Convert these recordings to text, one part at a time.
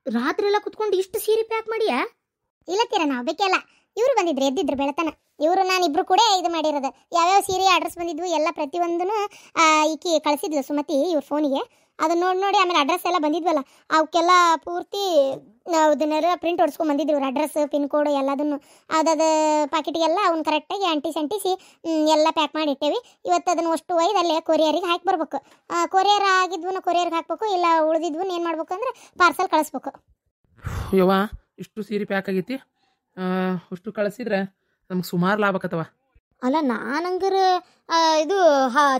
ರಾತ್ರಿ ಎಲ್ಲ ಕುತ್ಕೊಂಡು ಇಷ್ಟು ಸೀರೆ ಪ್ಯಾಕ್ ಮಾಡಿಯಾ? ಇಲ್ಲತ್ತೀರ ನಾವು ಬೇಕೆಲ್ಲ ಇವರು ಬಂದಿದ್ರು ಎದ್ದಿದ್ರು ಬೆಳತನ. ಇವರು ನಾನಿಬ್ರು ಕೂಡ ಇದು ಮಾಡಿರೋದು. ಯಾವ್ಯಾವ ಸೀರೆ ಅಡ್ರೆಸ್ ಬಂದಿದ್ವು ಎಲ್ಲ ಪ್ರತಿಯೊಂದೂ ಈಕಿ ಕಳಿಸಿದ್ಲು ಸುಮತಿ ಇವ್ರ ಫೋನಿಗೆ. ಅದನ್ನ ನೋಡಿ ಆಮೇಲೆ ಅಡ್ರೆಸ್ ಎಲ್ಲ ಬಂದಿದ್ವಲ್ಲ ಅವಕ್ಕೆಲ್ಲ ಪೂರ್ತಿ ನಾವು ಇದನ್ನೆಲ್ಲ ಪ್ರಿಂಟ್ ಹೊಡ್ಸ್ಕೊಂಡು ಬಂದಿದ್ರು. ಇವ್ರ ಅಡ್ರೆಸ್ ಪಿನ್ ಕೋಡ್ ಎಲ್ಲದನ್ನು ಅದಾದ ಪಾಕೆಟಿಗೆಲ್ಲ ಅವ್ನು ಕರೆಕ್ಟಾಗಿ ಅಂಟಿಸಿ ಎಲ್ಲ ಪ್ಯಾಕ್ ಮಾಡಿ ಇಟ್ಟೇವಿ. ಇವತ್ತು ಅದನ್ನು ಅಷ್ಟು ಒಯ್ದು ಅಲ್ಲೇ ಕೊರಿಯರಿಗೆ ಹಾಕಿ ಬರ್ಬೇಕು. ಕೊರಿಯರ್ ಆಗಿದ್ವು ಕೊರಿಯರ್ಗೆ ಹಾಕ್ಬೇಕು, ಇಲ್ಲ ಉಳಿದಿದ್ವು ಏನು ಮಾಡ್ಬೇಕು ಅಂದ್ರೆ ಪಾರ್ಸಲ್ ಕಳಿಸ್ಬೇಕು. ಯವ್ವ ಇಷ್ಟು ಸೀರೆ ಪ್ಯಾಕ್ ಆಗೈತಿ, ಅಷ್ಟು ಕಳಿಸಿದ್ರೆ ನಮ್ಗೆ ಸುಮಾರು ಲಾಭ ಆಕತ್ತವ. ಅಲ್ಲ ನಾನಂಗರ ಇದು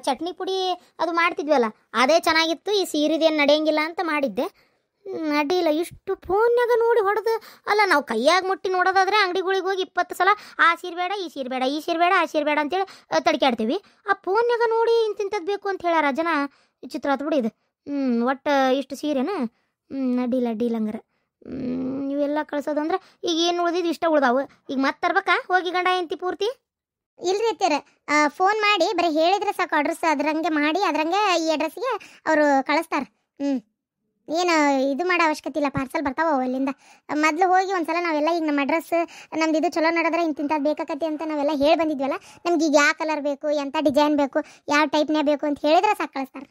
ಚಟ್ನಿ ಪುಡಿ ಅದು ಮಾಡ್ತಿದ್ವಲ್ಲ ಅದೇ ಚೆನ್ನಾಗಿತ್ತು. ಈ ಸೀರೆದೇನು ನಡೆಯಂಗಿಲ್ಲ ಅಂತ ಮಾಡಿದ್ದೆ, ನಡಿಲ್ಲ. ಇಷ್ಟು ಫೋನ್ಯಾಗ ನೋಡಿ ಹೊಡೆದು ಅಲ್ಲ ನಾವು ಕೈಯಾಗ ಮುಟ್ಟಿ ನೋಡೋದಾದ್ರೆ ಅಂಗಡಿಗಳಿಗೆ ಹೋಗಿ 20 ಸಲ ಆ ಸೀರೆ ಬೇಡ ಈ ಸೀರೆ ಬೇಡ ಈ ಸೀರೆ ಬೇಡ ಆ ಸೀರೆ ಬೇಡ ಅಂತೇಳಿ ತಡ್ಕಾಡ್ತೀವಿ. ಆ ಫೋನ್ಯಾಗ ನೋಡಿ ಇಂತಿಂಥದ್ದು ಬೇಕು ಅಂತ ಹೇಳ್ಯಾರ ಜನ. ವಿಚಿತ್ರ ಆತು ಬಿಡಿ ಇದು. ಒಟ್ಟು ಇಷ್ಟು ಸೀರೆನ ಅಡ್ಡಿಲ್ಲ ಹಂಗಾರೆ. ಇವೆಲ್ಲ ಕಳ್ಸೋದಂದ್ರೆ ಈಗ ಏನು ಉಳ್ದಿದ್ದು ಇಷ್ಟ ಉಳ್ದಾವು. ಈಗ ಮತ್ತೆ ತರ್ಬೇಕಾ ಹೋಗಿ ಗಂಡ ಎಂತಿ ಪೂರ್ತಿ? ಇಲ್ರಿ ಅತ್ತೀರ, ಫೋನ್ ಮಾಡಿ ಬರೀ ಹೇಳಿದ್ರೆ ಸಾಕು ಅಡ್ರೆಸ್ ಅದ್ರಂಗೆ ಮಾಡಿ ಅದ್ರಂಗೆ ಈ ಅಡ್ರೆಸ್ಗೆ ಅವರು ಕಳಿಸ್ತಾರೆ. ಏನು ಇದು ಮಾಡೋ ಅವಶ್ಯಕತೆ ಇಲ್ಲ, ಪಾರ್ಸಲ್ ಬರ್ತಾವ ಅಲ್ಲಿಂದ. ಮೊದಲು ಹೋಗಿ ಒಂದ್ಸಲ ನಾವೆಲ್ಲ ಈಗ ನಮ್ಮ ಅಡ್ರೆಸ್ ನಮ್ದು ಇದು ಚಲೋ ನಡೆದ್ರೆ ಇಂತಿಂಥದ್ದು ಬೇಕಾಕತಿ ಅಂತ ನಾವೆಲ್ಲ ಹೇಳಿ ಬಂದಿದ್ವಲ್ಲ. ನಮ್ಗೆ ಈಗ ಯಾವ ಕಲರ್ ಬೇಕು, ಎಂಥ ಡಿಸೈನ್ ಬೇಕು, ಯಾವ ಟೈಪ್ನೇ ಬೇಕು ಅಂತ ಹೇಳಿದ್ರೆ ಸಾಕು ಕಳಿಸ್ತಾರೆ.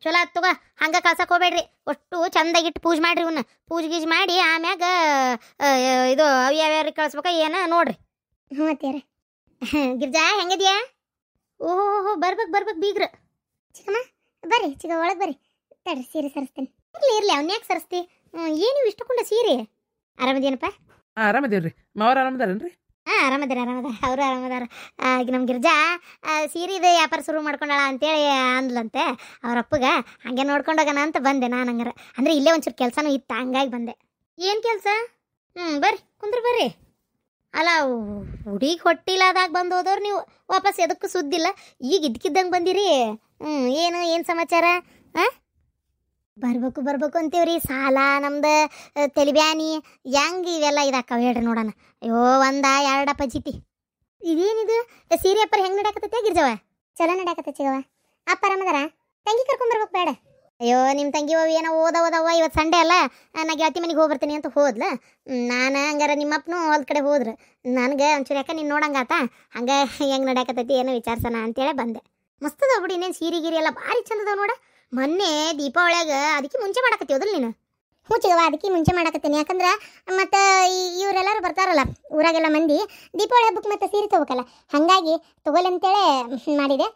ಚಲೋ ಆತ್ ತಗೋ. ಹಂಗೆ ಕಳ್ಸಕ್ಕೆ ಹೋಗ್ಬೇಡ್ರಿ. ಅಷ್ಟು ಚಂದಾಗಿಟ್ಟು ಪೂಜೆ ಮಾಡಿರಿ. ಇವನ್ನ ಪೂಜೆ ಮಾಡಿ ಆಮ್ಯಾಗ ಇದು ಯಾವ್ಯಾವ್ರಿಗೆ ಕಳಿಸ್ಬೇಕ ಏನು ನೋಡ್ರಿ. ಹ್ಞೂ ಅತ್ತೀರ. ಗಿರ್ಜಾ ಹೆಂಗಿದ್ಯಾ? ಓಹೋ ಬರ್ಬೇಕು ಬೀಗ್ರ. ಚಿಕ್ಕಮ್ಮ ಬರ್ರಿ, ಚಿಕ್ಕ ಒಳಗೆ ಬರ್ರಿ. ತಡ್ರಿ ಸೀರೆ ಸರಿಸ್ತೇನೆ. ಇರ್ಲಿ ಅವ್ನ ಯಾಕೆ ಸರಿಸ್ತಿ? ಏನು ಇಷ್ಟಕೊಂಡ ಸೀರೆ? ಆರಾಮದೇನಪ್ಪ? ಆರಾಮದೇವ್ರಿ. ಮಾವ್ರ ಆರಾಮದಾರೇನ್ರಿ? ಆರಾಮದಾರ ಅವರು ಆರಾಮದಾರ. ಈಗ ನಮ್ಮ ಗಿರ್ಜಾ ಸೀರೆದು ವ್ಯಾಪಾರ ಶುರು ಮಾಡ್ಕೊಂಡಾಳ ಅಂತೇಳಿ ಅಂದ್ಲಂತೆ ಅವ್ರ ಅಪ್ಪಗ. ಹಂಗೆ ನೋಡ್ಕೊಂಡೋಗೋಣ ಅಂತ ಬಂದೆ ನಾನು. ಹಂಗಾರ ಅಂದರೆ ಇಲ್ಲೇ ಒಂಚೂರು ಕೆಲಸನೂ ಇತ್ತು, ಹಂಗಾಗಿ ಬಂದೆ. ಏನು ಕೆಲಸ? ಬರ್ರಿ ಕುಂದ್ರ ಬರ್ರಿ. ಅಲ್ಲ ಹುಡುಗಿ ಹೊಟ್ಟಿಲಾದಾಗ ಬಂದು ಹೋದವ್ರು ನೀವು ವಾಪಸ್ ಎದಕ್ಕೂ ಸುದ್ದಿಲ್ಲ. ಈಗ ಇದ್ಕಿದ್ದಂಗೆ ಬಂದಿರಿ. ಏನು ಸಮಾಚಾರ? ಬರ್ಬೇಕು ಅಂತೀವ್ರಿ. ಸಾಲ ನಮ್ದು ತೆಲಿಬ್ಯಾನಿ ಹೆಂಗೆ ಇವೆಲ್ಲ ಇದಾಕವ ಹೇಳ್ರಿ ನೋಡೋಣ. ಅಯ್ಯೋ 1-2 ಪಜಿತಿ. ಇದೇನಿದು ಸೀರೆ ಅಪ್ಪರ ಹೆಂಗೆ ನಡ್ಯಾಕತ್ತೈತೆ ಗಿರ್ಜವ? ಚಲೋ ನಡ್ಯಾಕತ್ತ ಚಿಗವ. ಅಪ್ಪ ಆರಾಮದಾರ? ತಂಗಿ ಕರ್ಕೊಂಬರ್ಬೇಕು ಬೇಡ? ಅಯ್ಯೋ ನಿಮ್ಮ ತಂಗಿ ಏನೋ ಓದವ್ವ. ಇವತ್ತು ಸಂಡೇ ಅಲ್ಲ, ನಾ ಗೆಳತಿ ಮನೆಗೆ ಹೋಗಿ ಬರ್ತೀನಿ ಅಂತ ಹೋದ್ಲ. ನಾನು ಹಂಗಾರ ನಿಮ್ಮಪ್ಪನೂ ಹೊಲ್ದ ಕಡೆ ಹೋದ್ರು. ನನಗೆ ಒಂಚೂರು ಯಾಕೆ ನೀನು ನೋಡಂಗಾತ, ಹಂಗೆ ಹೆಂಗೆ ನಡ್ಯಾಕತ್ತೈತಿ ಏನೋ ವಿಚಾರಿಸೋಣ ಅಂತೇಳಿ ಬಂದೆ. ಮಸ್ತದ ಬಿಡಿ. ಇನ್ನೇನು ಸೀರೆ ಗಿರಿ ಎಲ್ಲ ಭಾರಿ ಚಂದದ ನೋಡ. ಮೊನ್ನೆ ದೀಪಾವಳಿಯಾಗ ಅದಕ್ಕೆ ಮುಂಚೆ ಮಾಡಕತ್ತಿ ಹೋದಲ್ಲ ನೀನು? ಹ್ಞೂ ಚಿಗವ, ಅದಕ್ಕೆ ಮುಂಚೆ ಮಾಡಕತ್ತೀನಿ. ಯಾಕಂದ್ರೆ ಮತ್ತು ಇವರೆಲ್ಲರೂ ಬರ್ತಾರಲ್ಲ ಊರಾಗೆಲ್ಲ ಮಂದಿ, ದೀಪಾವಳಿ ಹಬ್ಬಕ್ಕೆ ಮತ್ತೆ ಸೀರೆ ತೊಗೋಬೇಕಲ್ಲ, ಹಾಗಾಗಿ ತೊಗೊಲಿ ಅಂತೇಳಿ ಮಾಡಿದೆ.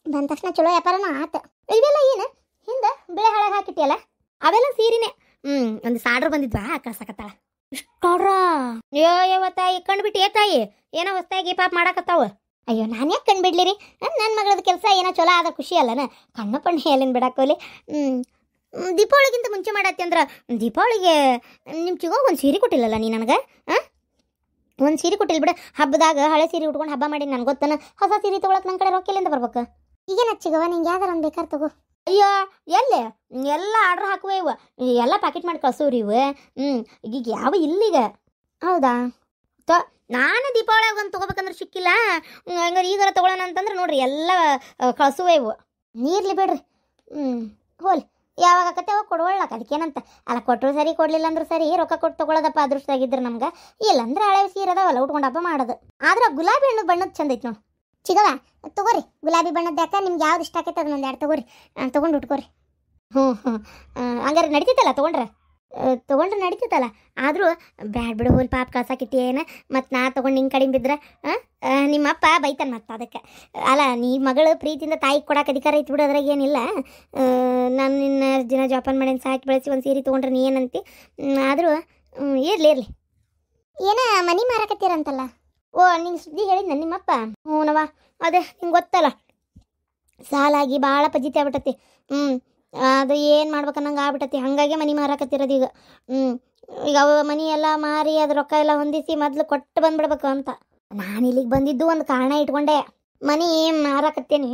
ಬಂದ ತಕ್ಷಣ ಚಲೋ ವ್ಯಾಪಾರನೂ ಆತು. ಇವೆಲ್ಲ ಏನು ಹಿಂದೆ ಬೆಳೆ ಹಾಳಾಗಿ ಹಾಕಿಟ್ಟಿಯಲ್ಲ? ಅವೆಲ್ಲ ಸೀರೆನೆ. ಒಂದು ಸಾಡ್ರು ಬಂದಿದ್ವಾ ಕಳ್ಸಕತ್ತಾಳ. ಇಷ್ಟಾಡ್ರ ಅಯ್ಯೋ ತಾಯಿ ಕಂಡುಬಿಟ್ಟು ತಾಯಿ ಏನೋ ಹೊಸ್ತಾಗಿ ಪಾಪ ಮಾಡಕತ್ತಾವ. ಅಯ್ಯೋ ನಾನು ಯಾಕೆ ಕಂಡುಬಿಡ್ಲಿರಿ? ನನ್ನ ಮಗಳದ ಕೆಲಸ ಏನೋ ಚಲೋ ಆದ ಖುಷಿ ಅಲ್ಲನ. ಕಣ್ಣು ಪಣ್ಣು ಎಲ್ಲಿಂದ ಬಿಡಾಕೋಲಿ. ದೀಪಾವಳಿಗಿಂತ ಮುಂಚೆ ಮಾಡತ್ತಿ ಅಂದ್ರೆ ದೀಪಾವಳಿಗೆ ನಿಮ್ಮ ಚಿಗೋಗ ಒಂದು ಸೀರೆ ಕೊಟ್ಟಿಲ್ಲಲ್ಲ ನೀ ನನಗೆ? ಒಂದು ಸೀರೆ ಕೊಟ್ಟಿಲ್ಲ ಬಿಡ. ಹಬ್ಬದಾಗ ಹಳೆ ಸೀರೆ ಉಟ್ಕೊಂಡು ಹಬ್ಬ ಮಾಡಿ ನನಗೆ ಗೊತ್ತನ. ಹೊಸ ಸೀರೆ ತೊಗೊಳಕ್ಕೆ ನನ್ನ ಕಡೆ ರೊಕ್ಕೆಲ್ಲಿಂದ ಬರ್ಬೇಕು? ಈಗೇನು ಚಿಗವ, ನಿಂಗೆ ಯಾವ್ದಾರ ಒಂದು ಬೇಕಾದ್ರೆ ತಗೋ. ಅಯ್ಯೋ ಎಲ್ಲೇ ಎಲ್ಲ ಆರ್ಡ್ರ್ ಹಾಕುವ ಇವು ಎಲ್ಲ ಪ್ಯಾಕೆಟ್ ಮಾಡಿ ಕಳ್ಸೋರಿ ಇವು. ಈಗ ಯಾವ ಇಲ್ಲಿಗ? ಹೌದಾ? ನಾನು ದೀಪಾವಳಿಯಾಗ ಒಂದು ತೊಗೋಬೇಕಂದ್ರೆ ಸಿಕ್ಕಿಲ್ಲ. ಹಂಗಾರೆ ಈಗಾರ ತೊಗೊಳೋಣ ಅಂತಂದ್ರೆ ನೋಡ್ರಿ ಎಲ್ಲ ಕಳ್ಸುವ ಇವು. ನೀರ್ಲಿ ಬಿಡ್ರಿ. ಹೋಲ್ ಯಾವಾಗ ಆಕತ್ತೆ ಅವಾಗ ಕೊಡ್ಕೊಳ್ಳಾಕ ಅದಕ್ಕೇನಂತ. ಅಲ್ಲ ಕೊಟ್ಟರು ಸರಿ, ಕೊಡಲಿಲ್ಲ ಅಂದ್ರೂ ಸರಿ, ರೊಕ್ಕ ಕೊಟ್ಟು ತೊಗೊಳೋದಪ್ಪ ಅದೃಷ್ಟಾಗಿದ್ರೆ ನಮ್ಗೆ. ಇಲ್ಲಂದ್ರೆ ಹಳೆ ಸೀರೆ ಅದಾವಲ್ಲ ಉಟ್ಕೊಂಡು ಹಬ್ಬ ಮಾಡೋದು. ಆದ್ರೆ ಗುಲಾಬಿ ಹಣ್ಣು ಬಣ್ಣದ ಚಂದ ಐತಿ ನೋಡಿ ಚಿಗವ. ತಗೋರಿ ಗುಲಾಬಿ ಬಣ್ಣದ. ಯಾಕೆ ನಿಮ್ಗೆ ಯಾವ್ದು ಇಷ್ಟ ಆಕೈತೆ ಅದನ್ನ 1-2 ತಗೋರಿ, ತೊಗೊಂಡು ಉಟ್ಕೋರಿ. ಹಂಗಾರೆ ನಡೀತೈತಲ್ಲ ತೊಗೊಂಡ್ರೆ ನಡೀತೈತಲ್ಲ. ಆದರೂ ಬ್ಯಾಡ್ ಬಿಡು ಹೋಲ್ ಪಾಪ ಕಳ್ಸಾಕಿಟ್ಟಿ ಏನು. ಮತ್ತು ನಾ ತೊಗೊಂಡು ನಿಂಗೆ ಕಡಿಮೆ ಬಿದ್ರೆ ನಿಮ್ಮಪ್ಪ ಬೈತಾನೆ ಮತ್ತೆ ಅದಕ್ಕೆ. ಅಲ್ಲ ನೀ ಮಗಳು ಪ್ರೀತಿಯಿಂದ ತಾಯಿಗೆ ಕೊಡೋಕೆ ಅಧಿಕಾರ ಐತಿ ಬಿಡು, ಅದ್ರಾಗ ಏನಿಲ್ಲ. ನಾನು ನಿನ್ನ ದಿನ ಜೋಪಾನ ಮಾಡಿ ಸಾಕಿ ಬೆಳೆಸಿ ಒಂದು ಸೀರೆ ತೊಗೊಂಡ್ರೆ ನೀ ಏನಂತಿ. ಆದರೂ ಇರಲಿ. ಏನ ಮನಿ ಮಾರಾಕತ್ತೀರಂತಲ್ಲ? ಓ ನಿಂಗೆ ಸುದ್ದಿ ಹೇಳಿದ್ನ ನಿಮ್ಮಪ್ಪ? ಹ್ಞೂನವ, ಅದೇ ನಿಂಗೆ ಗೊತ್ತಲ್ಲ ಸಾಲಾಗಿ ಭಾಳ ಪಜಿತಿ ಆಗ್ಬಿಟ್ಟತಿ. ಅದು ಏನು ಮಾಡ್ಬೇಕನ್ನಂಗೆ ಆಗ್ಬಿಟ್ಟತಿ. ಹಾಗಾಗಿ ಮನೆ ಮಾರಾಕತ್ತಿರೋದು ಈಗ. ಈಗ ಅವು ಮನೆ ಎಲ್ಲ ಮಾರಿ ಅದು ರೊಕ್ಕ ಎಲ್ಲ ಹೊಂದಿಸಿ ಮೊದಲು ಕೊಟ್ಟು ಬಂದ್ಬಿಡ್ಬೇಕು ಅಂತ ನಾನು ಇಲ್ಲಿಗೆ ಬಂದಿದ್ದು ಒಂದು ಕಾರಣ ಇಟ್ಕೊಂಡೆ. ಮನೆ ಮಾರಾಕತ್ತೇನಿ,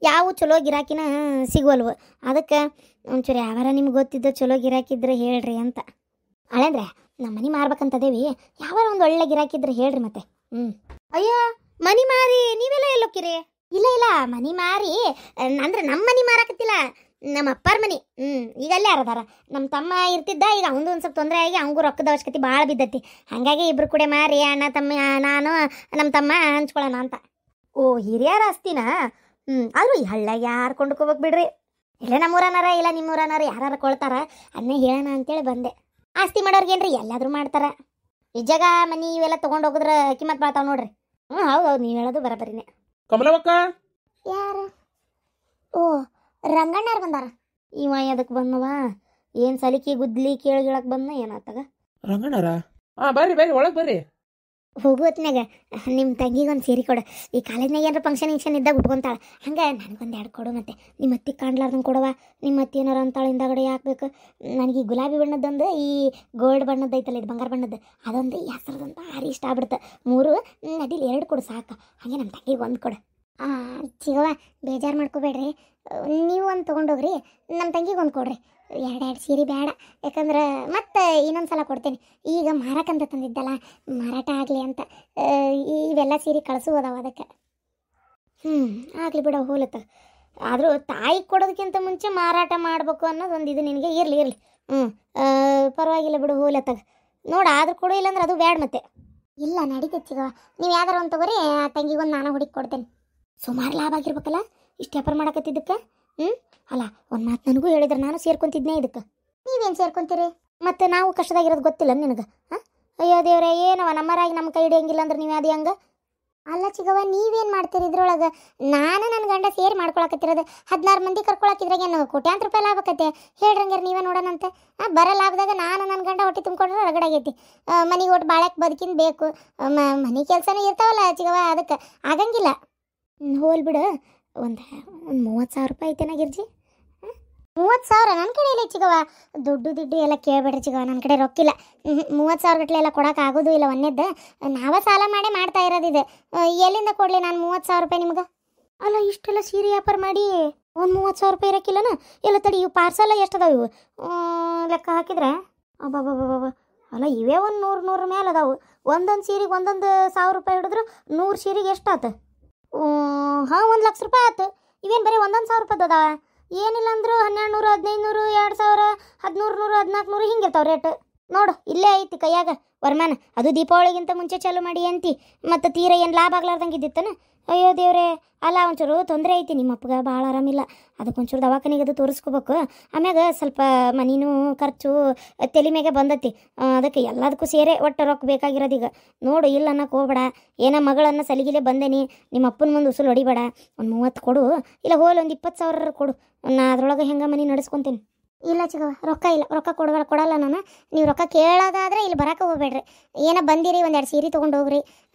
ಯಾವ ಚಲೋ ಗಿರಾಕಿನ ಸಿಗುವಲ್ವು. ಅದಕ್ಕೆ ಒಂಚೂರು ಯಾವಾರ ನಿಮ್ಗೆ ಗೊತ್ತಿದ್ದು ಚಲೋ ಗಿರಾಕಿದ್ರೆ ಹೇಳ್ರಿ ಅಂತ. ಅಳಂದ್ರೆ ನಮ್ಮ ಮನೆ ಮಾರ್ಬೇಕಂತದೇವಿ, ಯಾವಾರ ಒಂದು ಒಳ್ಳೆ ಗಿರಾಕಿದ್ರೆ ಹೇಳ್ರಿ ಮತ್ತೆ. ಅಯ್ಯೋ ಮನಿ ಮಾರಿ ನೀವೆಲ್ಲ ಎಲ್ಲೋಕ್ಕಿರಿ? ಇಲ್ಲ ಮನಿ ಮಾರಿ ಅಂದ್ರೆ ನಮ್ಮ ಮನಿ ಮಾರಾಕತ್ತಿಲ್ಲ, ನಮ್ಮ ಅಪ್ಪಾರ ಮನೆ ಈಗ ಅಲ್ಲೇ ಯಾರದಾರ ನಮ್ಮ ತಮ್ಮ ಇರ್ತಿದ್ದ ಈಗ ಅವನದು ಒಂದು ಸ್ವಲ್ಪ ತೊಂದರೆ ಆಗಿ ಅವಂಗೂ ರೊಕ್ಕದ ಅವಶ್ಯಕತೆ ಭಾಳ ಬಿದ್ದೈತಿ ಹಾಗಾಗಿ ಇಬ್ರು ಕೂಡ ಮಾರಿ ಅಣ್ಣ ತಮ್ಮ ನಾನು ನಮ್ಮ ತಮ್ಮ ಹಂಚ್ಕೊಳ್ಳೋಣ ಅಂತ. ಓ ಹಿರಿಯರ ಆಸ್ತಿನಾ? ಆದ್ರೂ ಈ ಹಳ್ಳ್ಯಾಗ ಯಾರು ಕೊಂಡ್ಕೋಬೇಕು ಬಿಡ್ರಿ. ಇಲ್ಲ ನಮ್ಮೂರನಾರ ಇಲ್ಲ ನಿಮ್ಮೂರನಾರ ಯಾರು ಕೊಳ್ತಾರ ಅದನ್ನೇ ಹೇಳೋಣ ಅಂತೇಳಿ ಬಂದೆ. ಆಸ್ತಿ ಮಾಡೋರ್ಗೇನ್ರಿ ಎಲ್ಲಾದ್ರೂ ಮಾಡ್ತಾರ. ಈ ಜಾಗ ಮನಿ ಇವೆಲ್ಲ ತೊಗೊಂಡು ಹೋಗಿದ್ರೆ ಕಿಮ್ಮತ್ ಬಾಳ್ತಾವ ನೋಡ್ರಿ. ಹೌದು ನೀವು ಹೇಳೋದು ಬರಬರಿನೇ. ಕಮಲವಕ್ಕ ಯಾರು? ಓ ರಂಗಣ್ಣವ್ರು ಬಂದಾರ. ಇವ ಅದಕ್ಕೆ ಬಂದವ ಏನು ಸಲಿಕೆ ಗುದ್ಲಿ ಕೇಳಗಿಳಕ್ಕೆ ಬಂದ ಏನಾತಾಗ? ರಂಗಣ್ಣರ ಬರ್ರಿ ಬರ್ರಿ ಒಳಗೆ ಬರ್ರಿ. ಹೋಗುವತ್ನಾಗ ನಿಮ್ಮ ತಂಗಿಗೊಂದು ಸೀರೆ ಕೊಡು. ಈ ಕಾಲೇಜ್ನಾಗ ಏನಾರ ಫಂಕ್ಷನ್ ಇದ್ದಾಗ ಉಟ್ಕೊಂತಾಳೆ ಹಂಗೆ ನನಗೊಂದು ಎರಡು ಕೊಡು. ಮತ್ತೆ ನಿಮ್ಮ ಅತ್ತಿ ಕಾಣ್ಲಾರ್ದಂಗೆ ಕೊಡುವ. ನಿಮ್ಮ ಅತ್ತಿ ಏನಾರ ಅಂತಾಳೆ ಹಿಂದಾಗಡೆ ಯಾಕಬೇಕು ನನಗೆ ಈ ಗುಲಾಬಿ ಬಣ್ಣದ್ದೊಂದು ಈ ಗೋಲ್ಡ್ ಬಣ್ಣದ್ದು ಐತಲ್ಲ ಇದು ಬಂಗಾರ ಬಣ್ಣದ್ದು ಅದೊಂದು ಹೆಸರದಂತ ಭಾರಿ ಇಷ್ಟ ಆಗ್ಬಿಡುತ್ತೆ. 3 ಅದಿಲ್ಲಿ 2 ಕೊಡು ಸಾಕು. ಹಾಗೆ ನಮ್ಮ ತಂಗಿಗೆ 1 ಕೊಡು. ಚಿಗವ ಬೇಜಾರು ಮಾಡ್ಕೋಬೇಡ್ರಿ, ನೀವು ಒಂದು ತೊಗೊಂಡೋಗ್ರಿ, ನಮ್ಮ ತಂಗಿಗೆ 1 ಕೊಡ್ರಿ. 2 ಸೀರೆ ಬೇಡ, ಯಾಕಂದ್ರೆ ಮತ್ತೆ ಇನ್ನೊಂದು ಸಲ ಕೊಡ್ತೇನೆ. ಈಗ ಮಾರಕ್ಕಂತ ತಂದಿದ್ದಲ್ಲ, ಮಾರಾಟ ಆಗಲಿ ಅಂತ ಇವೆಲ್ಲ ಸೀರೆ ಕಳಿಸುವುದಾವ ಅದಕ್ಕೆ. ಆಗಲಿ ಬಿಡ ಹೋಲತ್ತ. ಆದರೂ ತಾಯಿ ಕೊಡೋದಕ್ಕಿಂತ ಮುಂಚೆ ಮಾರಾಟ ಮಾಡಬೇಕು ಅನ್ನೋದು ಒಂದು ಇದು ನಿನಗೆ ಇರಲಿ. ಪರವಾಗಿಲ್ಲ ಬಿಡು ಹೋಲತ್ತಾಗ ನೋಡು. ಆದ್ರೂ ಕೊಡು, ಇಲ್ಲಾಂದ್ರೆ ಅದು ಬ್ಯಾಡ ಮತ್ತೆ. ಇಲ್ಲ ನಡೀತೈತೆ ಚಿಗವ, ನೀವು ಯಾವ್ದಾರು ಒಂದು ತಗೋರಿ, ಆ ತಂಗಿಗೊಂದು ನಾನು ಹುಡುಕಿ ಕೊಡ್ತೇನೆ. ಸುಮಾರು ಲಾಭ ಆಗಿರ್ಬೇಕಲ್ಲ ಇಷ್ಟು ವ್ಯಾಪಾರ ಮಾಡಕತ್ತಿದ್ದಕ್ಕೆ. ಅಲ್ಲ ಒಂದು ಮಾತು ನನಗೂ ಹೇಳಿದ್ರೆ ನಾನು ಸೇರ್ಕೊಂತಿದ್ನೇ ಇದಕ್ಕೆ. ನೀವೇನು ಸೇರ್ಕೊಂತೀರಿ? ಮತ್ತು ನಾವು ಕಷ್ಟದಾಗಿರೋದು ಗೊತ್ತಿಲ್ಲ ನಿನಗೆ? ಅಯ್ಯೋ ದೇವ್ರೆ, ಏನವ ನಮ್ಮರಾಗಿ ನಮ್ಮ ಕೈ ಹಿಡಿಯಂಗಿಲ್ಲ ಅಂದ್ರೆ ನೀವು ಅದು ಹಂಗೆ? ಅಲ್ಲ ಚಿಗವ, ನೀವೇನು ಮಾಡ್ತೀರಿ ಇದ್ರೊಳಗೆ? ನಾನು ನನ್ನ ಗಂಡ ಸೇರಿ ಮಾಡ್ಕೊಳಕತ್ತಿರೋದು. 16 ಮಂದಿ ಕರ್ಕೊಳಕಿದ್ರಾಗ ಏನು ಕೋಟ್ಯಾಂತರ ರೂಪಾಯಿ ಲಾಭ ಆಕತ್ತೆ? ಹೇಳ್ರಂಗಾರ ನೀವೇ ನೋಡೋಣಂತೆ. ಬರೋ ಲಾಭದಾಗ ನಾನು ನನ್ನ ಗಂಡ ಹೊಟ್ಟೆ ತುಂಬಿಕೊಂಡ್ರೆ ರಗಡಾಗೈತಿ. ಮನೆಗೆ ಒಟ್ಟು ಬಾಳಕ್ಕೆ ಬದುಕಿನ ಬೇಕು, ಮನೆ ಕೆಲಸನೂ ಇರ್ತಾವಲ್ಲ ಚಿಗವ, ಅದಕ್ಕೆ ಆಗಂಗಿಲ್ಲ. ಹೋಲ್ ಬಿಡು. ಒಂದು 30,000 ರೂಪಾಯಿ ಐತೆನಾ ಗಿರ್ಜಿ? 30,000 ನನ್ನ ಕಡೆ ಇಲ್ಲ ಚಿಗವ. ದುಡ್ಡು ಎಲ್ಲ ಕೇಳಬೇಡ್ರಿ ಚಿಗವ, ನನ್ನ ಕಡೆ ರೊಕ್ಕಿಲ್ಲ. 30,000 ಗಟ್ಟಲೆ ಎಲ್ಲ ಕೊಡೋಕೆ ಆಗೋದು ಇಲ್ಲ. ಒಂದೇದ್ದು ನಾವೇ ಸಾಲ ಮಾಡೇ ಮಾಡ್ತಾ ಇರೋದಿದೆ. ಎಲ್ಲಿಂದ ಕೊಡಲಿ ನಾನು 30,000 ರೂಪಾಯಿ ನಿಮ್ಗೆ? ಅಲ್ಲ ಇಷ್ಟೆಲ್ಲ ಸೀರೆ ವ್ಯಾಪಾರ ಮಾಡಿ ಒಂದು 30,000 ರೂಪಾಯಿ ಇರೋಕ್ಕಿಲ್ಲನ? ಎಲ್ಲ ತಡಿ, ಇವು ಪಾರ್ಸಲ್ ಎಷ್ಟದಾವು ಇವು ಲೆಕ್ಕ ಹಾಕಿದ್ರೆ? ಅಬ್ಬಬ್ಬಬ್ಬ, ಅಲ್ಲ ಇವೇ ಒಂದು 100 ಮೇಲೆ ಅದಾವು. ಒಂದೊಂದು ಸೀರೆಗೆ 1,000 ರೂಪಾಯಿ ಹಿಡಿದ್ರು 100 ಸೀರೆಗೆ ಎಷ್ಟಾತು? 1,00,000 ರೂಪಾಯಿ ಆಯ್ತು. ಇವೇನು ಬರೀ 1,000 ರೂಪಾಯಿ ಅದಾವ? ಏನಿಲ್ಲ ಅಂದರೂ 1,200, 1,500, 2,000, 1,400, 1,400 ಹಿಂಗಿರ್ತಾವೆ ರೇಟ್. ನೋಡು ಇಲ್ಲೇ ಐತಿ ಕೈಯಾಗ ವರಮಾನ. ಅದು ದೀಪಾವಳಿಗಿಂತ ಮುಂಚೆ ಚಾಲು ಮಾಡಿ ಅಂತಿ, ಮತ್ತು ತೀರ ಏನು ಲಾಭ ಆಗ್ಲಾರ್ದಂಗೆ ಇದ್ದಿತ್ತನ? ಅಯ್ಯೋ ದೇವ್ರೆ. ಅಲ್ಲ ಒಂಚೂರು ತೊಂದರೆ ಐತಿ, ನಿಮ್ಮ ಅಪ್ಪಗೆ ಭಾಳ ಆರಾಮಿಲ್ಲ. ಅದಕ್ಕೊಂಚೂರು ದವಾಖಾನೆಗೆ ಅದು ತೋರಿಸ್ಕೋಬೇಕು. ಆಮ್ಯಾಗ ಸ್ವಲ್ಪ ಮನಿನೂ ಖರ್ಚು ತಲೆ ಮ್ಯಾಗೆ ಬಂದತಿ. ಅದಕ್ಕೆ ಎಲ್ಲದಕ್ಕೂ ಸೇರೆ ಒಟ್ಟು ರೊಕ್ಕ ಬೇಕಾಗಿರೋದೀಗ. ನೋಡು ಇಲ್ಲ ಅನ್ನಕ್ಕೆ ಹೋಗ್ಬೇಡ. ಏನೋ ಮಗಳನ್ನು ಸಲಿಗಿಲೆ ಬಂದೇನಿ, ನಿಮ್ಮ ಅಪ್ಪನ ಮುಂದೆ ಉಸುಲು ಹೊಡಿಬೇಡ. ಒಂದು 30 ಕೊಡು, ಇಲ್ಲ ಹೋಲ್ ಒಂದು 20,000 ಕೊಡು. ನಾ ಅದ್ರೊಳಗೆ ಹೆಂಗೆ ಮನೆ ನಡೆಸ್ಕೊತೀನಿ. ಇಲ್ಲ ಚಿಗವ, ರೊಕ್ಕ ಇಲ್ಲ, ರೊಕ್ಕ ಕೊಡಲ್ಲ ನಾನು. ನೀವು ರೊಕ್ಕ ಕೇಳೋದಾದ್ರೆ ಇಲ್ಲಿ ಬರೋಕೆ ಹೋಗ್ಬೇಡ್ರಿ. ಏನೋ ಬಂದಿರಿ, 1-2 ಸೀರೆ ತೊಗೊಂಡು ಹೋಗ್ರಿ,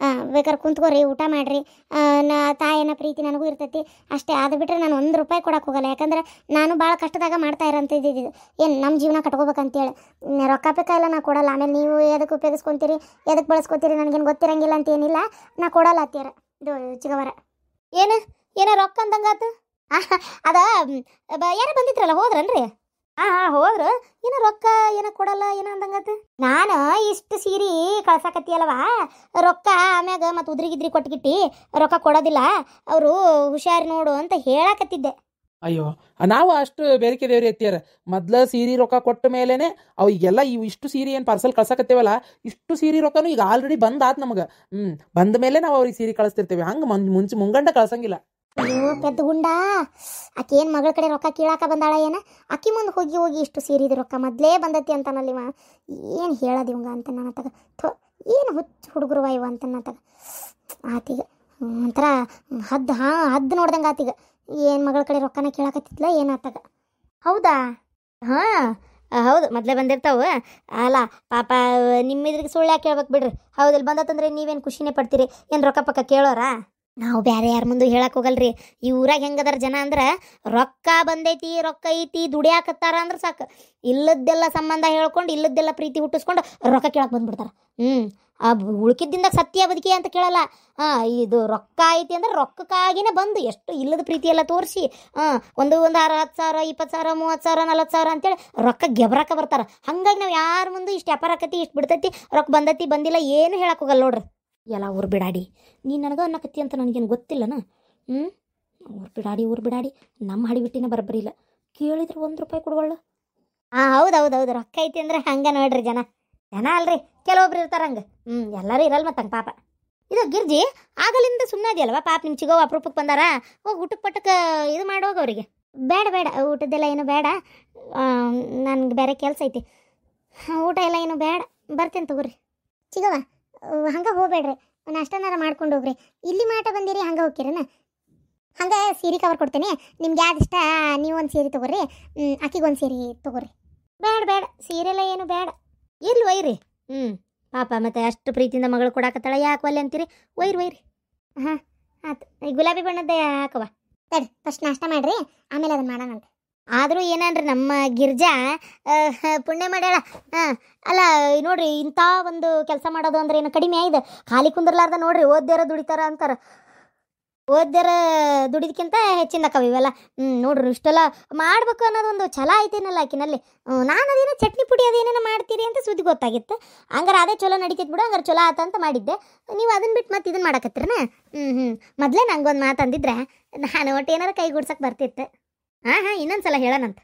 ಬೇಕಾದ್ರೆ ಕುಂತ್ಕೋರಿ, ಊಟ ಮಾಡಿರಿ. ತಾಯಿನ ಪ್ರೀತಿ ನನಗೂ ಇರ್ತೈತಿ ಅಷ್ಟೇ. ಅದು ಬಿಟ್ಟರೆ ನಾನು 1 ರೂಪಾಯಿ ಕೊಡೋಕೆ ಹೋಗಲ್ಲ. ಯಾಕಂದ್ರೆ ನಾನು ಭಾಳ ಕಷ್ಟದಾಗ ಮಾಡ್ತಾ ಇರೋಂಥದ್ದು ಏನು ನಮ್ಮ ಜೀವನ ಕಟ್ಕೋಬೇಕಂತೇಳಿ. ರೊಕ್ಕ ಬೇಕಾಗಿಲ್ಲ, ನಾ ಕೊಡಲ್ಲ. ಆಮೇಲೆ ನೀವು ಎದಕ್ಕೆ ಉಪಯೋಗಿಸ್ಕೊತೀರಿ, ಎದಕ್ಕೆ ಬಳಸ್ಕೊತೀರಿ ನನಗೇನು ಗೊತ್ತಿರಂಗಿಲ್ಲ ಅಂತ ಏನಿಲ್ಲ. ನಾ ಕೊಡಲ್ಲ ಅತ್ತೀರ. ಇದು ಚಿಗವರ ಏನೋ ರೊಕ್ಕ ಅಂದಂಗಾತು. ಅದ ಯಾರು ಬಂದಿದ್ರಲ್ಲ ಹೋದ್ರನ್ರಿ? ಹೋದ್ರು. ಏನೋ ರೊಕ್ಕ ಏನೋ ಕೊಡಲ್ಲ ಏನೋ ಅಂದಂಗತ್ತು. ನಾನು ಇಷ್ಟು ಸೀರೆ ಕಳ್ಸಾಕತ್ತಿಯಲ್ವಾ, ರೊಕ್ಕ ಆಮ್ಯಾಗ ಮತ್ತು ಉದ್ರಿಗಿದ್ರಿ ಕೊಟ್ಗಿಟ್ಟಿ ರೊಕ್ಕ ಕೊಡೋದಿಲ್ಲ, ಅವರು ಹುಷಾರು ನೋಡು ಅಂತ ಹೇಳಕತ್ತಿದ್ದೆ. ಅಯ್ಯೋ, ನಾವು ಅಷ್ಟು ಬೇರಿಕೆ ದೇವ್ರಿ ಎತ್ತಿಯಾರ. ಮೊದ್ಲು ಸೀರೆ ರೊಕ್ಕ ಕೊಟ್ಟ ಮೇಲೇನೆ ಅವು ಈಗೆಲ್ಲ ಇಷ್ಟು ಸೀರೆ ಏನು ಪಾರ್ಸಲ್ ಕಳ್ಸಕತ್ತೇವಲ್ಲ, ಇಷ್ಟು ಸೀರೆ ರೊಕ್ಕನೂ ಈಗ ಆಲ್ರೆಡಿ ಬಂದಾತ್ ನಮಗೆ. ಬಂದ ಮೇಲೆ ನಾವು ಅವ್ರಿಗೆ ಸೀರೆ ಕಳಿಸ್ತಿರ್ತೇವೆ. ಹಂಗೆ ಮುಂಗಂಡ ಕಳ್ಸಂಗಿಲ್ಲ. ಅಯ್ಯೋ ಪೆದ್ದ ಗುಂಡ, ಆಕೆ ಏನು ಮಗಳ ಕಡೆ ರೊಕ್ಕ ಕೀಳಾಕ ಬಂದಾಳ ಏನ? ಆಕಿ ಮುಂದೆ ಹೋಗಿ ಇಷ್ಟು ಸೀರಿದ ರೊಕ್ಕ ಮೊದಲೇ ಬಂದತಿ ಅಂತಾನಲ್ಲಿವ. ಏನು ಹೇಳೋದು ಇವಂಗ ಅಂತ ನನ್ನ ತಗ. ಏನು ಹುಚ್ಚು ಹುಡುಗರುವ ಇವ ಅಂತ ನನ್ನ ತಗ. ಆತೀಗ ಒಂಥರ ಹದ್ದು ನೋಡ್ದಂಗೆ ಆತೀಗ. ಏನು ಮಗಳ ಕಡೆ ರೊಕ್ಕನ ಕೇಳಾಕತ್ತಿದ್ಲ ಏನಾತಾಗ? ಹೌದಾ? ಹೌದು, ಮೊದಲೇ ಬಂದಿರ್ತಾವೆ. ಅಲ್ಲ ಪಾಪ ನಿಮ್ಮಿದ್ರಿಗೆ ಸುಳ್ಳು ಯಾಕೆ ಹೇಳ್ಬೇಕು ಬಿಡ್ರಿ. ಹೌದಿಲ್ಲ, ಬಂದತ್ತಂದ್ರೆ ನೀವೇನು ಖುಷಿನೇ ಪಡ್ತೀರಿ? ಏನು ರೊಕ್ಕ ಪಕ್ಕ ಕೇಳೋರಾ? ನಾವು ಬೇರೆ ಯಾರ ಮುಂದೆ ಹೇಳಕ್ಕೆ ಹೋಗಲ್ರಿ. ಈ ಊರಾಗ ಹೆಂಗದಾರ ಜನ ಅಂದ್ರೆ, ರೊಕ್ಕ ಬಂದೈತಿ, ರೊಕ್ಕ ಐತಿ, ದುಡಿಯಾಕತ್ತಾರ ಅಂದ್ರೆ ಸಾಕು, ಇಲ್ಲದ್ದೆಲ್ಲ ಸಂಬಂಧ ಹೇಳ್ಕೊಂಡು ಇಲ್ಲದ್ದೆಲ್ಲ ಪ್ರೀತಿ ಹುಟ್ಟಿಸ್ಕೊಂಡು ರೊಕ್ಕ ಕೇಳಕ್ಕೆ ಬಂದ್ಬಿಡ್ತಾರೆ. ಉಳ್ಕಿದ್ದಿಂದ ಸತ್ಯ ಬದುಕಿ ಅಂತ ಕೇಳಲ್ಲ. ಇದು ರೊಕ್ಕ ಐತಿ ಅಂದ್ರೆ ರೊಕ್ಕಕ್ಕಾಗಿನೇ ಬಂದು ಎಷ್ಟು ಇಲ್ಲದ ಪ್ರೀತಿ ಎಲ್ಲ ತೋರಿಸಿ ಒಂದು 10,000, 20,000, 30,000, 40,000 ಅಂತೇಳಿ ರೊಕ್ಕ ಗೆಬ್ರಾಕ ಬರ್ತಾರೆ. ಹಾಗಾಗಿ ನಾವು ಯಾರ ಮುಂದೆ ಇಷ್ಟು ವ್ಯಾಪಾರ ಆಕತಿ, ಇಷ್ಟು ಬಿಡ್ತೈತಿ, ರೊಕ್ಕ ಬಂದೈತಿ ಬಂದಿಲ್ಲ ಏನು ಹೇಳಕ್ಕೆ ಹೋಗಲ್ಲ ನೋಡ್ರಿ. ಎಲ್ಲ ಊರು ಬಿಡಾಡಿ ನೀನು ನನಗೆ ಅನ್ನಕತ್ತಿ ಅಂತ ನನಗೇನು ಗೊತ್ತಿಲ್ಲನ. ಊರು ಬಿಡಾಡಿ ನಮ್ಮ ಹಡಿ ಬಿಟ್ಟಿನ ಬರಬರಿಲ್ಲ. ಕೇಳಿದ್ರೆ 1 ರೂಪಾಯಿ ಕೊಡುವಳ್ಳು. ಹಾಂ ಹೌದು ರೊಕ್ಕ ಐತಿ ಅಂದ್ರೆ ಹಂಗೆ ನೋಡ್ರಿ ಜನ ಅಲ್ರಿ, ಕೆಲವೊಬ್ರು ಇರ್ತಾರ ಹಂಗೆ. ಎಲ್ಲರೂ ಇರಲ್ಲ ಮತ್ತೆ ಹಂಗೆ ಪಾಪ. ಇದು ಗಿರ್ಜಿ ಆಗಲಿಂದ ಸುಮ್ಮನೆ ಇದೆಯಲ್ವ ಪಾಪ, ನಿಮ್ಮ ಚಿಗೋ ಅಪರೂಪಕ್ಕೆ ಬಂದಾರ, ಹೋಗಿ ಊಟಕ್ಕೆ ಪಟ್ಟಕ್ಕೆ ಇದು ಮಾಡೋಗ ಅವರಿಗೆ. ಬೇಡ ಊಟದ್ದೆಲ್ಲ ಏನು ಬೇಡ, ನನಗೆ ಬೇರೆ ಕೆಲಸ ಐತಿ. ಊಟ ಎಲ್ಲ ಏನು ಬೇಡ, ಬರ್ತೇನೆ ತಗೋರಿ. ಚಿಗವ ಹಂಗೆ ಹೋಗ್ಬೇಡ್ರಿ, ನಾಷ್ಟನಾರ ಮಾಡ್ಕೊಂಡು ಹೋಗ್ರಿ. ಇಲ್ಲಿ ಮಾಟ ಬಂದಿರಿ ಹಂಗೆ ಹೋಗ್ಕಿರನ. ಹಂಗೆ ಸೀರೆ ಕವರ್ ಕೊಡ್ತೇನೆ, ನಿಮ್ಗೆ ಯಾವ್ದು ಇಷ್ಟ ನೀವು ಒಂದು ಸೀರೆ ತೊಗೊರಿ, ಆಕಿಗೊಂದು ಸೀರೆ ತೊಗೊರಿ. ಬೇಡ ಸೀರೆಲ್ಲ ಏನು ಬೇಡ, ಇರ್ಲಿ ಒಯ್ರಿ. ಪಾಪ ಮತ್ತೆ ಅಷ್ಟು ಪ್ರೀತಿಯಿಂದ ಮಗಳು ಕೊಡಾಕತ್ತಾಳ, ಯಾಕೆ ಒಲ್ಲೆ ಅಂತೀರಿ? ಒಯ್ರಿ. ಹಾಂ ಆಯ್ತು, ಈ ಗುಲಾಬಿ ಬಣ್ಣದ್ದೇ ಹಾಕವ. ತಡಿ ಫಸ್ಟ್ ನಾಷ್ಟ ಮಾಡಿರಿ, ಆಮೇಲೆ ಅದನ್ನು ಮಾಡೋಣಂತ. ಆದರೂ ಏನನ್ರಿ ನಮ್ಮ ಗಿರ್ಜಾ ಪುಣ್ಯ ಮಾಡ್ಯಾಳ. ಅಲ್ಲ ನೋಡ್ರಿ, ಇಂಥ ಒಂದು ಕೆಲಸ ಮಾಡೋದು ಅಂದ್ರೆ ಏನು ಕಡಿಮೆ ಆಯ್ತು? ಖಾಲಿ ಕುಂದ್ರಲಾರ್ದ ನೋಡ್ರಿ, ಓದ್ಯಾರ ದುಡಿತಾರ ಅಂತಾರೆ. ಓದ್ಯಾರ ದುಡಿದಕ್ಕಿಂತ ಹೆಚ್ಚಿಂದಕ್ಕವ ಇವೆಲ್ಲ. ನೋಡ್ರಿ ಇಷ್ಟೆಲ್ಲ ಮಾಡ್ಬೇಕು ಅನ್ನೋದೊಂದು ಛಲ ಐತೇನಲ್ಲ ಆಕಿನಲ್ಲಿ. ನಾನು ಅದೇನೋ ಚಟ್ನಿ ಪುಡಿ ಅದೇನೇನೋ ಮಾಡ್ತೀರಿ ಅಂತ ಸುದ್ದಿ ಗೊತ್ತಾಗಿತ್ತು. ಹಂಗಾರೆ ಅದೇ ಚಲೋ ನಡೀತಿತ್ತು ಬಿಡು, ಹಂಗಾರೆ ಚಲೋ ಆತ ಅಂತ ಮಾಡಿದ್ದೆ. ನೀವು ಅದನ್ನ ಬಿಟ್ಟು ಮತ್ತೆ ಇದನ್ನು ಮಾಡಕತ್ತೀರನ? ಮೊದಲೇ ನಂಗೊಂದು ಮಾತು ಅಂದಿದ್ರೆ ನಾನು ಒಟ್ಟು ಏನಾರು ಕೈ ಗುಡ್ಸಕ್ಕೆ ಬರ್ತಿತ್ತು. ಹಾಂ ಇನ್ನೊಂದು ಸಲ ಹೇಳೋಣಂತ.